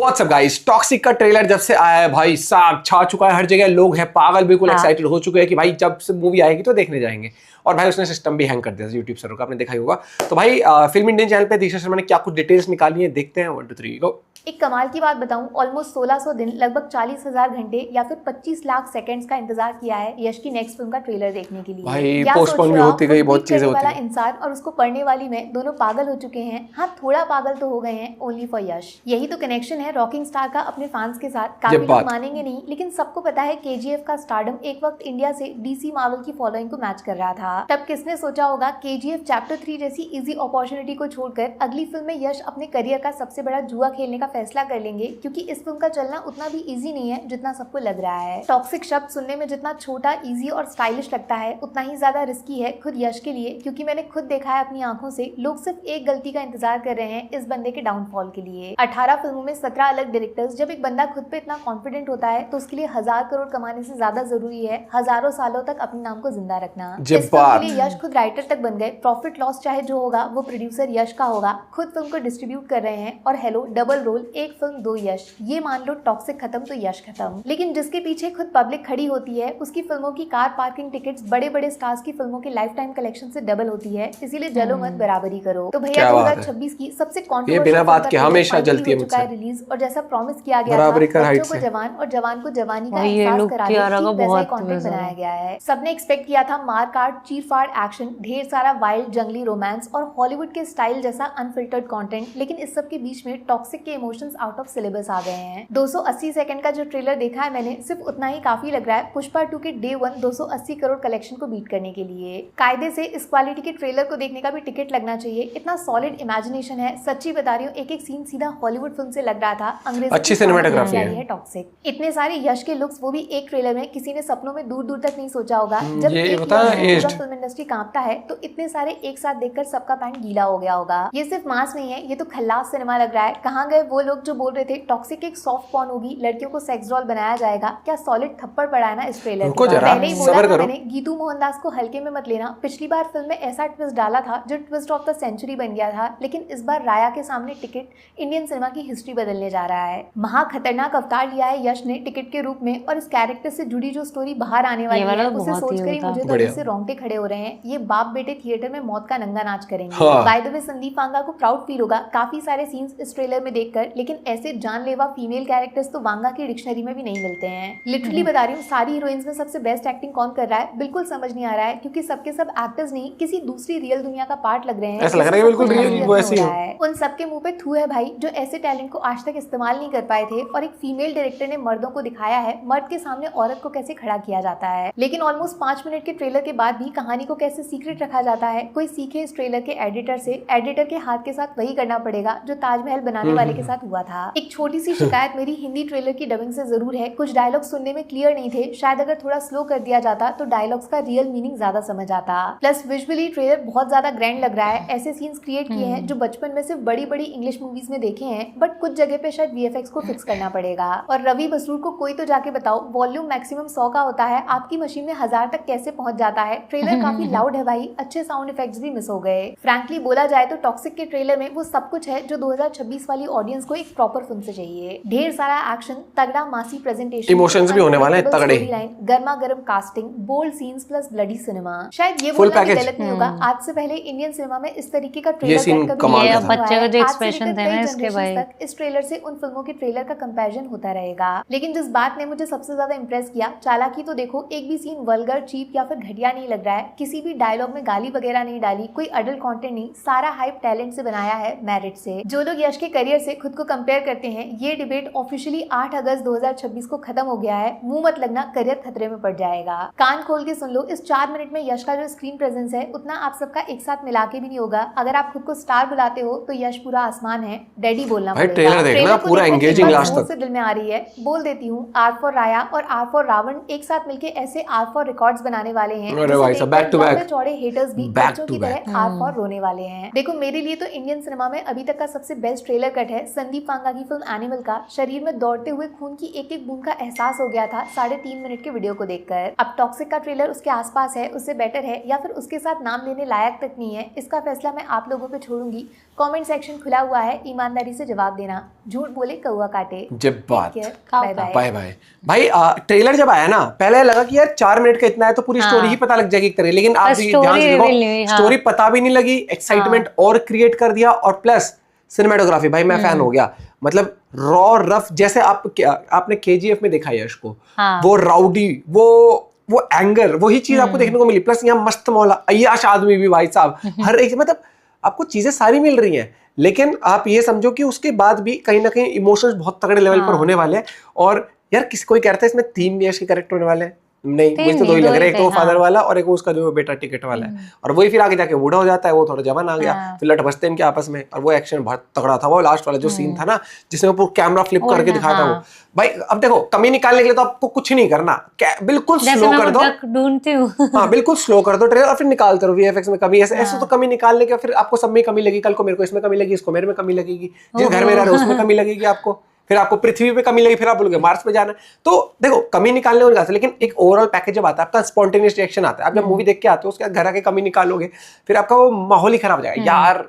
WhatsApp guys, toxic का trailer जब से आया है भाई साहब छा चुका है हर जगह। लोग हैं पागल, बिल्कुल एक्साइटेड हो चुके हैं कि भाई जब से मूवी आएगी तो देखने जाएंगे। और भाई उसने सिस्टम भी हैंग कर दिया यूट्यूब सर्वर का, आपने देखा ही होगा। तो भाई फिल्म इंडियन चैनल पे दीक्षा शर्मा ने क्या कुछ डिटेल्स निकाली है, देखते हैं। 1 2 3 गो। एक कमाल की बात बताऊं, ऑलमोस्ट 1600 दिन लगभग 40,000 घंटे या फिर 25 लाख सेकंड्स का इंतजार किया है यश की नेक्स्ट फिल्म का ट्रेलर देखने के लिए। भाई पोस्टपोन भी होती गई, बहुत चीजें होती गई। इंसान और उसको पढ़ने वाली में दोनों पागल हो चुके हैं। हाँ, थोड़ा पागल तो हो गए हैं ओनली फॉर यश। यही तो कनेक्शन है रॉकिंग स्टार का अपने फैंस के साथ। काफी लोग मानेंगे नहीं, लेकिन सबको पता है KGF का स्टारडम एक वक्त इंडिया से DC मार्वल की फॉलोइंग को मैच कर रहा था। तब किसने सोचा होगा KGF चैप्टर 3 जैसी इजी अपॉर्चुनिटी को छोड़कर अगली फिल्म में यश अपने करियर का सबसे बड़ा जुआ खेलने का फैसला कर लेंगे, क्योंकि इस फिल्म का चलना उतना भी इजी नहीं है जितना सबको लग रहा है। टॉक्सिक शब्द सुनने में जितना छोटा, इजी और स्टाइलिश लगता है, उतना ही ज्यादा रिस्की है खुद यश के लिए, क्योंकि मैंने खुद देखा है अपनी आंखों से। लोग सिर्फ एक गलती का इंतजार कर रहे हैं इस बंदे के डाउनफॉल के लिए। 18 फिल्मों में 17 अलग डायरेक्टर्स। जब एक बंदा खुद पे इतना कॉन्फिडेंट होता है तो उसके लिए 1000 करोड़ कमाने से ज्यादा जरूरी है हजारों सालों तक अपने नाम को जिंदा रखना। इस फिल्म के लिए यश खुद राइटर तक बन गए। प्रॉफिट लॉस चाहे जो होगा वो प्रोड्यूसर यश का होगा। खुद फिल्म को डिस्ट्रीब्यूट कर रहे हैं। और हेलो, डबल रोल, एक फिल्म दो यश। ये मान लो टॉक्सिक खत्म तो यश खत्म। लेकिन जिसके पीछे खुद पब्लिक खड़ी होती है, उसकी फिल्मों की कार पार्किंग टिकट्स बड़े बड़े स्टार्स की फिल्मों के लाइफ टाइम कलेक्शन से डबल होती है। इसीलिए जलो मत, बराबरी करो। तो भैया 2026 की सबसे कॉन्ट्रोवर्शियल रिलीज, और जैसा प्रॉमिस किया गया था, बच्चों को जवान और जवान को जवानी का एहसास कराने वैसा ही कंटेंट बनाया गया है। सबने एक्सपेक्ट किया था मार काट, चीर फाड़ एक्शन, ढेर सारा वाइल्ड जंगली रोमांस और हॉलीवुड के स्टाइल जैसा अनफिल्टर्ड कंटेंट। लेकिन इस सब के बीच में टॉक्सिक के इमोशंस आउट ऑफ सिलेबस आ गए हैं। 280 सेकंड का जो ट्रेलर देखा है मैंने, सिर्फ उतना ही काफी लग रहा है पुष्पा 2 के डे 1 280 करोड़ कलेक्शन को बीट करने के लिए। कायदे से इस क्वालिटी के ट्रेलर को देखने का भी टिकट लगना चाहिए। इतना सॉलिड इमेजिनेशन है, सच्ची बता रही हूँ। एक एक सीन सीधा हॉलीवुड फिल्म से लग रहा था। अंग्रेजी अच्छी सिनेमैटोग्राफी है। टॉक्सिक इतने सारे यश के लुक्स, वो भी एक ट्रेलर में, किसी ने सपनों में दूर दूर तक नहीं सोचा होगा। जब पूरा फिल्म इंडस्ट्री कांपता है तो इतने सारे एक साथ देखकर सबका पैंट गीला हो गया होगा। ये सिर्फ मास नहीं है, ये तो खल्लास सिनेमा लग रहा है। कहाँ गए वो लोग जो बोल रहे थे टॉक्सिक एक सॉफ्ट पॉर्न होगी, लड़कियों को सेक्स डॉल बनाया जाएगा? क्या सॉलिड थप्पड़ पड़ा है ना इस ट्रेलर में। पहले ही बोला था मैंने, गीतू मोहनदास को हल्के में मत लेना। पिछली बार फिल्म में ऐसा ट्विस्ट डाला था जो ट्विस्ट ऑफ द सेंचुरी बन गया था, लेकिन इस बार राया के सामने टिकट इंडियन सिनेमा की हिस्ट्री बदलने जा रहा है। महा खतरनाक अवतार लिया है यश ने टिकट के रूप में, और इस कैरेक्टर से जुड़ी जो स्टोरी बाहर आने वाली है उसे सोचकर ही मुझे तो इससे रोंगटे खड़े हो रहे हैं। ये बाप बेटे थिएटर में मौत का नंगा नाच करेंगे। By the way Sandeep Vanga को प्राउड फील होगा काफी सारे सीन्स इस ट्रेलर में देखकर, लेकिन ऐसे जानलेवा फीमेल कैरेक्टर्स तो वांगा की डिक्शनरी में भी नहीं मिलते हैं। लिटरली बता रही हूँ, सारी हीरोइंस में सबसे बेस्ट एक्टिंग कौन कर रहा है बिल्कुल समझ नहीं आ रहा है, क्योंकि सबके सब एक्टर्स नहीं, किसी दूसरी रियल दुनिया का पार्ट लग रहे हैं। ऐसा लग रहा है बिल्कुल रियल वैसे ही है। उन सबके मुंह पे थू है भाई, जो ऐसे टैलेंट को आज तक इस्तेमाल नहीं कर पाए थे। और एक फीमेल डायरेक्टर ने मर्दों को दिखाया है मर्द के सामने औरत को कैसे खड़ा किया जाता है। लेकिन ऑलमोस्ट 5 मिनट के ट्रेलर के बाद भी कहानी को कैसे सीक्रेट रखा जाता है, कोई सीखे इस ट्रेलर के एडिटर से। एडिटर के हाथ के साथ वही करना पड़ेगा जो ताजमहल बनाने वाले के साथ हुआ था। एक छोटी सी शिकायत मेरी हिंदी ट्रेलर की डबिंग से जरूर है, कुछ डायलॉग सुनने में क्लियर नहीं थे। शायद अगर थोड़ा स्लो कर दिया जाता तो डायलॉग्स का रियल मीनिंग ज्यादा समझ आता। प्लस विजुअली ट्रेलर बहुत ज्यादा ग्रैंड लग रहा है। ऐसे सीन्स क्रिएट किए हैं जो बचपन में सिर्फ बड़ी बड़ी इंग्लिश मूवीज में देखे हैं, बट कुछ जगह पे शायद VFX को फिक्स करना पड़ेगा। और रवि बसरूर को कोई तो जाके बताओ, वॉल्यूम मैक्सिमम 100 का होता है, आपकी मशीन में 1000 तक कैसे पहुंच जाता है। ट्रेलर काफी लाउड है भाई, अच्छे साउंड इफेक्ट्स भी मिस हो गए। फ्रैंकली बोला जाए तो टॉक्सिक के ट्रेलर में वो सब कुछ है जो 2026 वाली ऑडियंस को एक प्रॉपर फिल्म से चाहिए। ढेर सारा एक्शन, तगड़ा मासी प्रेजेंटेशन, इमोशंस भी होने वाले हैं तगड़े, गर्मा गर्म casting, bold scenes plus bloody cinema. शायद ये बोलना भी गलत नहीं होगा, आज से पहले इंडियन सिनेमा में इस तरीके का ट्रेलर बच्चे का जो एक्सप्रेशन थे ना इसके भाई, इस ट्रेलर से उन फिल्मों के ट्रेलर का कंपैरिजन होता रहेगा। लेकिन जिस बात ने मुझे सबसे ज्यादा इंप्रेस किया, चालाकी तो देखो, एक भी सीन वल्गर, चीप या फिर घटिया नहीं लग रहा है। किसी भी डायलॉग में गाली वगैरह नहीं डाली, कोई अडल्ट कंटेंट नहीं, सारा हाइप टैलेंट से बनाया है, मेरिट से। जो लोग यश के करियर से खुद को कंपेयर करते हैं, ये डिबेट ऑफिशियली 8 अगस्त 2026 को खत्म हो गया है। मुंह मत लगना, करियर खतरे में पड़ जाएगा। कान खोल के सुन लो, इस 4 मिनट में यश का जो स्क्रीन प्रेजेंस है उतना आप सबका एक साथ मिला के भी नहीं होगा। अगर आप खुद को स्टार बुलाते हो तो यश पूरा आसमान है, डैडी बोलना पड़ेगा। ट्रेलर देखना पूरा एंगेजिंग लास्ट तक। से दिल में आ रही है, बोल देती हूँ, आर फॉर राया और आर फॉर रावण एक साथ मिलके ऐसे आर फॉर रिकॉर्ड्स बनाने वाले हैं, चौड़े हेटर्स भी बच्चों की तरह आर फॉर रोने वाले हैं। देखो, मेरे लिए तो इंडियन सिनेमा में अभी तक का सबसे बेस्ट ट्रेलर कट है संदीप वांगा की फिल्म एनिमल का। शरीर में दौड़ते हुए खून की एक एक बूंद का एहसास हो गया था 3.5 मिनट के वीडियो को देखकर। अब टॉक्सिक का ट्रेलर उसके आसपास है, उससे बेटर है या फिर उसके साथ नाम लेने लायक तक नहीं है, इसका फैसला मैं आप लोगों पे छोड़ूंगी। कमेंट सेक्शन खुला हुआ है, ईमानदारी से जवाब देना। झूठ बोले कौआ काटे। जब बात बाय बाय। बाय बाय भाई। ट्रेलर जब आया ना पहले लगा कि यार 4 मिनट का इतना है तो पूरी स्टोरी ही पता लग जाएगी एक तरह, लेकिन आप ध्यान से देखो स्टोरी पता भी नहीं लगी, एक्साइटमेंट और क्रिएट कर दिया, और प्लस सिनेमेटोग्राफी भाई मैं फैन हो गया। मतलब रॉ रफ, जैसे आपने केजीएफ में देखा यश को, वो राउडी, वो एंगर, वही चीज आपको देखने को मिली। प्लस यहाँ मस्त मौला अय्याश आदमी भी भाई साहब, हर एक मतलब आपको चीजें सारी मिल रही हैं, लेकिन आप ये समझो कि उसके बाद भी कहीं ना कहीं इमोशंस बहुत तगड़े लेवल पर होने वाले हैं। और यार किसी कोई कहता है इसमें 3 यश के कैरेक्टर होने वाले हैं, नहीं मुझे तो 2 ही लग रहे हैं, एक तो फादर वाला और एक उसका जो बेटा टिकट वाला है, और वही फिर आगे जाके बूढ़ा हो जाता है, वो थोड़ा जवान आ गया, फिर लट बसते हैं इनके आपस में। और वो एक्शन बहुत तगड़ा था, वो लास्ट वाला जो सीन था ना जिसमें वो कैमरा फ्लिप करके दिखाया था वो भाई। अब देखो कमी निकालने के लिए तो आपको कुछ नहीं करना, बिल्कुल स्लो कर दो, ढूंढती हूँ हाँ बिल्कुल स्लो कर दो ट्रेलर और फिर निकालते रहो। वीएफएक्स में कमी ऐसे तो कमी निकालने के फिर आपको सब में कमी लगी, कल को मेरे को इसमें कमी लगी, इसको मेरे में कमी लगेगी, जिस घर में रह रहे उसमें कमी लगेगी आपको, फिर आपको पृथ्वी पे कमी लगी, फिर आप बोलोगे मार्स पे जाना है। तो देखो कमी निकालने को निकालते, लेकिन एक ओवरऑल पैकेज जब आता है आपका स्पॉन्टेनियस रिएक्शन आता है। आप जब मूवी देख के आते हो उसके बाद घर आके कमी निकालोगे, फिर आपका वो माहौल ही खराब हो जाएगा यार।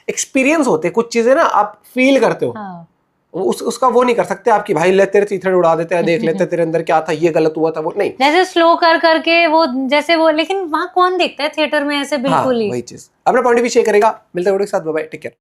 एक्सपीरियंस होते हैं कुछ चीजें ना, आप फील करते हो, उसका वो नहीं कर सकते आपकी भाई ले तेरे चीथड़े उड़ा देते हैं, देख लेते तेरे अंदर क्या था, ये गलत हुआ था, वो नहीं। जैसे स्लो कर करके वो जैसे वो, लेकिन वहाँ कौन देखता है थिएटर में ऐसे बिल्कुल ही। वही चीज अपना पॉइंट भी शेयर करेगा। मिलते हैं वीडियो के साथ, बाय बाय, टेक केयर।